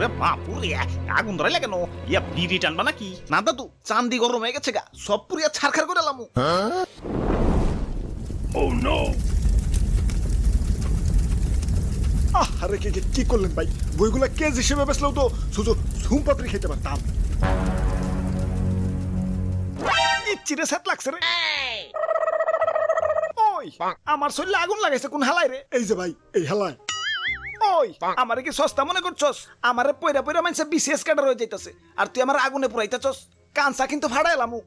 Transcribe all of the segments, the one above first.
ওরে বাপুরে আগুন ধরাইলা কেন? ইয়া বিড়ি টানবা নাকি? না দাদু, চান্দি গরম হয়ে গেছে গা, সব পুরিয়া ছারখার করে এলাম। Oh no! আরে কি করলেন ভাই? বইগুলা কেজ হিসেবে বেচলেও তো শুধু ঝুম পাপড়ি খেতে পারতাম। চিরে সাত লাগছে রে। ওই আমার শরীরে আগুন লাগাইছে কোন হালাই রে? এই যে ভাই, এই হালাই। ওই আমারে কি সস্তা মনে করছস? আমারে পয়রা পয়রা মানছে বিসিএস ক্যাডার হয়ে যাইতাছে, আর তুই আমার আগুনে পুরাইতাছস। কানসা কিন্তু ফাড়াইলামু।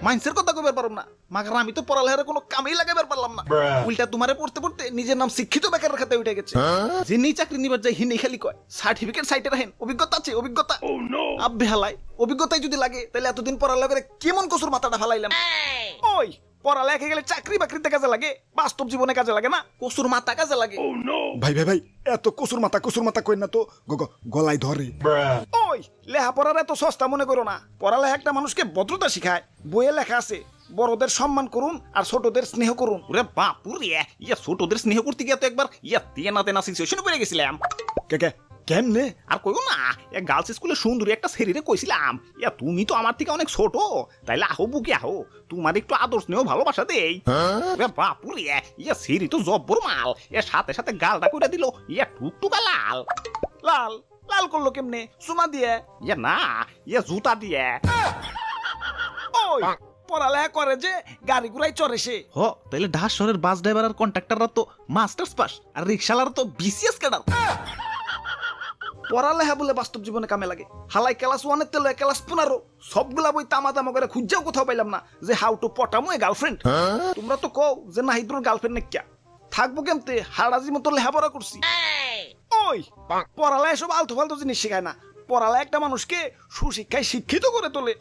মাইন্সের কথা কইবার পারুম না, মাগার আমি তো পড়ালেখার কোনো কামেই লাগাইবার পারলাম না। উল্টা তোমারে পড়তে পড়তে নিজের নাম শিক্ষিত বেকারের খাতায় উঠে গেছে। যিনি চাকরি নিবার যাই হিনি খালি কয় সার্টিফিকেট সাইটে রাখেন, অভিজ্ঞতা আছে অভিজ্ঞতা। আব্বে হালাই, অভিজ্ঞতাই যদি লাগে তাহলে এতদিন পড়ালেখা করে কেমন কসুর মাথাটা ফালাইলাম। ওই পড়ালেখা গেলে চাকরি বাকরিতে কাজে লাগে, বাস্তব জীবনে কাজে লাগে না, কসুর মাথা কাজে লাগে। ভাই ভাই ভাই, এত কসুর মাথা কই না তো, গলায় ধরে। ওই লেখাপড়ার এত সস্তা মনে করো না। পড়ালেখা একটা মানুষকে ভদ্রতা শিখায়। বইয়ে লেখা আছে বড়দের সম্মান করুন আর ছোটদের স্নেহ করুন। ওরে বাপুরে, ইয়া ছোটদের স্নেহ করতে গিয়ে তো একবার ইয়া তেনা তেনা সিচুয়েশনে পড়ে গেছিলাম। কে কেমনে? আর কইও না, এ গার্লস স্কুলে সুন্দরী একটা ছেলেরে কইছিলাম, ইয়া তুমি তো আমার থেকে অনেক ছোট, তাইলে আহো বুকে আহো, তোমার একটু আদর স্নেহ ভালোবাসা দেই। বাপুরে, ইয়া ছেলে তো জব্বর মাল, এর সাথে সাথে গালটা কইরা দিল ইয়া টুকটুকা লাল। লাল লাল করলো কেমনে? চুমা দিয়ে? ইয়া না, ইয়া জুতা দিয়ে। ওই পড়ালেখা করে যে গাড়ি ঘুরাই চড়ে সে। হ, তাইলে ঢাকা শহরের বাস ড্রাইভার আর কন্ট্রাক্টররা তো মাস্টার্স পাস, আর রিকশালার তো বিসিএস ক্যাডার। পড়ালেখা বলে বাস্তব জীবনে কামে লাগে। হালাই ক্লাস 1 এর তেলে ক্লাস 15 সবগুলা বই তামা করে খুঁজাও কোথাও পাইলাম না যে হাউ টু পটামো এ গার্লফ্রেন্ড। তোমরা তো কও যে নাহিদুর গার্লফ্রেন্ড নাকি থাকবো কেমতে? হারাজি মতো লেখাপড়া করছি। ওই পড়ালেখা সব আলতু ফালতু জিনিস শেখায় না, পড়ালেখা একটা মানুষকে সুশিক্ষায় শিক্ষিত করে তোলে।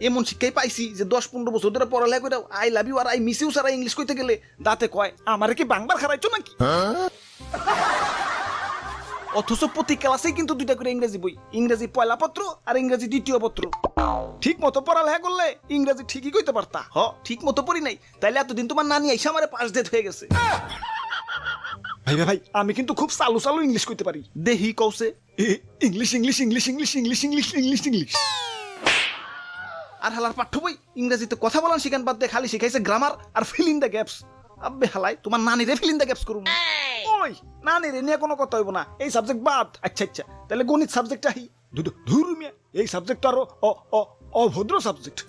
এমন শিক্ষাই পাইছি যে 10-15 বছর ধরে পড়ালেখা করে আই লাভ ইউ আর আই মিস ইউ সারা ইংলিশ কইতে গেলে দাঁতে কয় আমারে কি বাংবার খারাইছো নাকি? অথচ প্রতি ক্লাসেই কিন্তু 2টা করে ইংরেজি বই, ইংরেজি পয়লা পত্র আর ইংরেজি দ্বিতীয় পত্র। ঠিক মতো পড়ালেখা করলে ইংরেজি ঠিকই কইতে পারতা। ঠিক মতো পড়ি নাই, তাইলে এতদিন তোমার নানি আইসা আমারে পাস ডেট হয়ে গেছে। ভাই ভাই আমি কিন্তু খুব চালু ইংলিশ কইতে পারি। দেহি কওছে English English English English English English English English. আর হালার পাঠ্য বই ইংরেজিতে কথা বলার শিখান বাদ দিয়ে খালি শিখাইছে গ্রামার আর ফিল ইন দ্য গ্যাপস। আব্বে হালাই, তোমার নানিরে ফিল ইন দ্য গ্যাপস করুম। ওই নানিরে নিয়ে কোনো কথা হইব না, এই সাবজেক্ট বাদ। আচ্ছা তাহলে গণিত সাবজেক্ট আহি। ধুর মিয়া, এই সাবজেক্ট আরো অভদ্র সাবজেক্ট।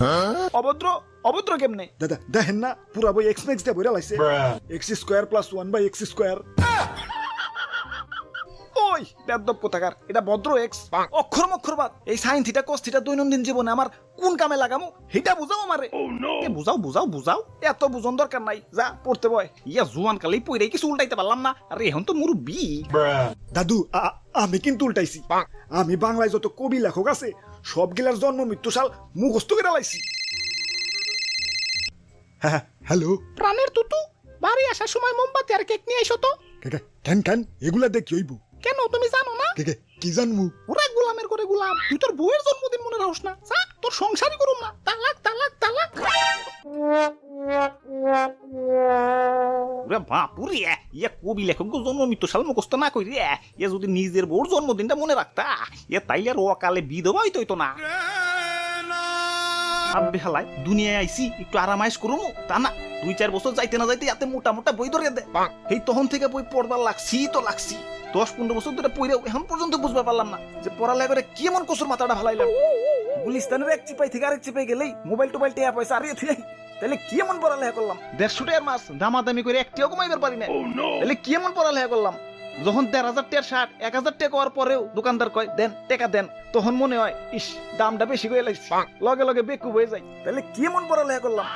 অভদ্র কেমনে? দাদা দেখেন না, পুরা বই এক্স ম্যাক্স দিয়ে বইরা লাইছে। x² + 1/x²। ওই বেদ্যপ কোথাকার, এটা ভদ্র এক্স, অক্ষর বাদ। এই সাইন থিটা কস থিটা দৈনন্দিন জীবনে আমার কোন কামে লাগামো সেটা বুঝাও আমারে। বুঝাও এত বুঝন দরকার নাই, যা পড়তে বয়। ইয়া জুয়ান কালেই পইরাই কিছু উল্টাইতে পারলাম না, আর এখন তো মুরব্বি। দাদু আমি কিন্তু উল্টাইছি। আমি বাংলায় যত কবি লেখক আছে সবগুলার জন্ম মৃত্যু সাল মুখস্থ করে লাইছি। হ্যাঁ হ্যালো প্রাণের তুতু, বাড়ি আসার সময় মোমবাতি আর কেক নিয়ে আইসো তো। কেন এগুলা দেখি হইব কেন, তুমি জানো না? কি জানমু? ওরা গোলামের করে গোলাম, তুই তোর বউয়ের জন্মদিন মনে রাখস না? যা, তোর সংসারই করুম না, তালাক। ওরে বাপুরে, ইয়া কবি লেখক জন্ম মৃত্যু সাল মুখস্থ না করি রে, ইয়া যদি নিজের বউর জন্মদিনটা মনে রাখতা, ইয়া তাইলে আর অকালে বিধবা হইতো না। আব্বে হালাই, দুনিয়ায় আইছি একটু আরামাইশ করুম, তা না 2-4 বছর যাইতে না যাইতে এতে মোটা বই ধরে দে। এই তখন থেকে বই পড়বার লাগছি 10-15 বছর ধরে পড়েও এখন পর্যন্ত বুঝতে পারলাম না যে পড়ালেখা করে কি এমন কসুর মাথাটা ফালাইলাম। গুলিস্তানের এক চিপাই থেকে আরেক চিপাই গেলেই মোবাইল টোবাইল টেয়া পয়সা আরিয়ে থুই, তাহলে কি এমন পড়ালেখা করলাম? 150 টাকার মাছ দামাদামি করে একটিও কমাইবার পারি না, তাহলে কি এমন পড়ালেখা করলাম? যখন 1,500 টাকার শার্ট 1000 টাকা হওয়ার পরেও দোকানদার কয় দেন টাকা দেন, তখন মনে হয় ইস দামটা বেশি করে লাগছে, লগে বেকুব হয়ে যায়। তাহলে কি এমন পড়ালেখা করলাম?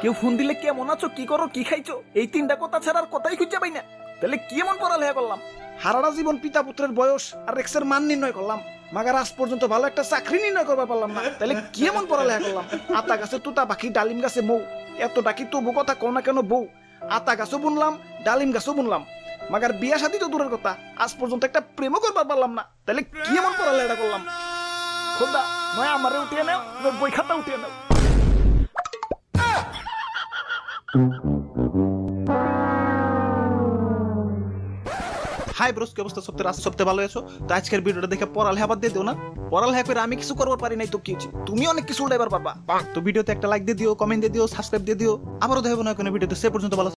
কেউ ফোন দিলে কেমন আছো, কি করো, কি খাইছো, এই 3টা কথা ছাড়া আর কথাই খুঁজে পাই না। তাহলে কি এমন পড়ালেখা করলাম? হারাটা জীবন পিতা পুত্রের বয়স আর এক্সের মান নির্ণয় করলাম, মাগার আজ পর্যন্ত ভালো একটা চাকরি নির্ণয় করতে পারলাম না। তাহলে কি এমন পড়ালেখা করলাম? আতা গাছে তুতা পাখি, ডালিম গাছে মৌ, এত ডাকি তবু কথা কও না কেন বউ? আতা গাছও বুনলাম, ডালিম গাছও বুনলাম, মাগার বিয়া শাদী তো দূরের কথা, আজ পর্যন্ত একটা প্রেমও করবার পারলাম না। তাহলে কি এমন পড়ালেখা করলাম? খোদা নয় আমারে উঠিয়ে নাও, বই খাতা উঠিয়ে নাও। হাই ব্রোস, কি অবস্থা? সপ্তাহে ভালো আছো? তো আজকের ভিডিওটা দেখে পড়ালেখা বাদ দিয়ে দিও না। পড়ালেখা করে আমি কিছু করবার পারি নাই তো কি হয়েছে, তুমি অনেক কিছু উল্টাইবার পারবা। তো ভিডিওতে একটা লাইক দিয়ে দিও, কমেন্ট দিয়ে দিও, সাবস্ক্রাইব দিয়ে দিও। আবারও দেখাবো না কোনো ভিডিওতে, সে পর্যন্ত ভালো